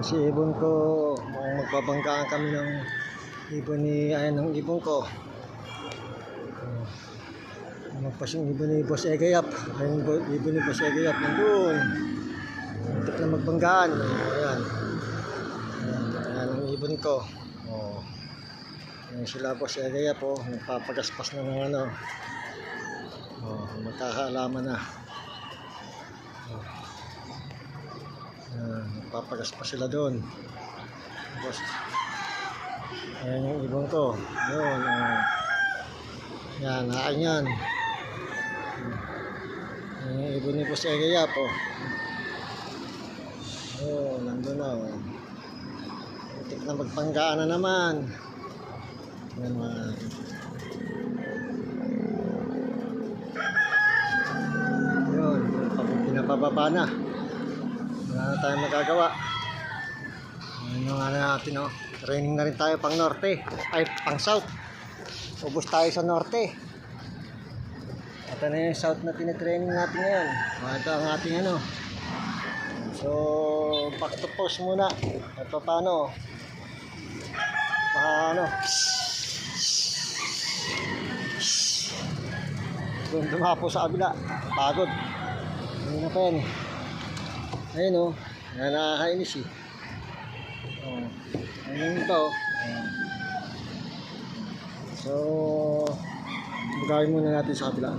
Si ibon ko, magbabanggaan kami ng ibon ni, ayan ang ibon ko. Magpasing ibon ni Boss Egayap. Ayan ibon ni Boss Egayap. Nandun. Muntik na magbanggaan. Ayan. Ayan ang ibon ko. Oh. Ayan sila Boss Egayap. Oh. Nagpapagaspas na ng ano. Oh, magkakaalaman na. Oh. Nagpapagaspas sila doon. Tapos, ayan yung ibon ko. Yun. Yan, hain yan. Ayan yung ibon ni Boss Egayap. Oh, nandun na. Muntik na magpanggaan na naman. Yan mga. Yun, pinapababa na. Wala na tayong magagawa. Ano nga na natin, oh. Training na rin tayo pang norte. Ay, pang south. Ubus tayo sa norte. Ito na yung south na tinitraining natin ngayon. Ito ang ating ano. So, back to post muna. Ito paano. Paano. Doon dumapo sa kabila. Pagod. Ayun na pa yan. Ayun o. Nakakainis eh. Oh. Ayun ito. So, gagawin muna natin sa kabila.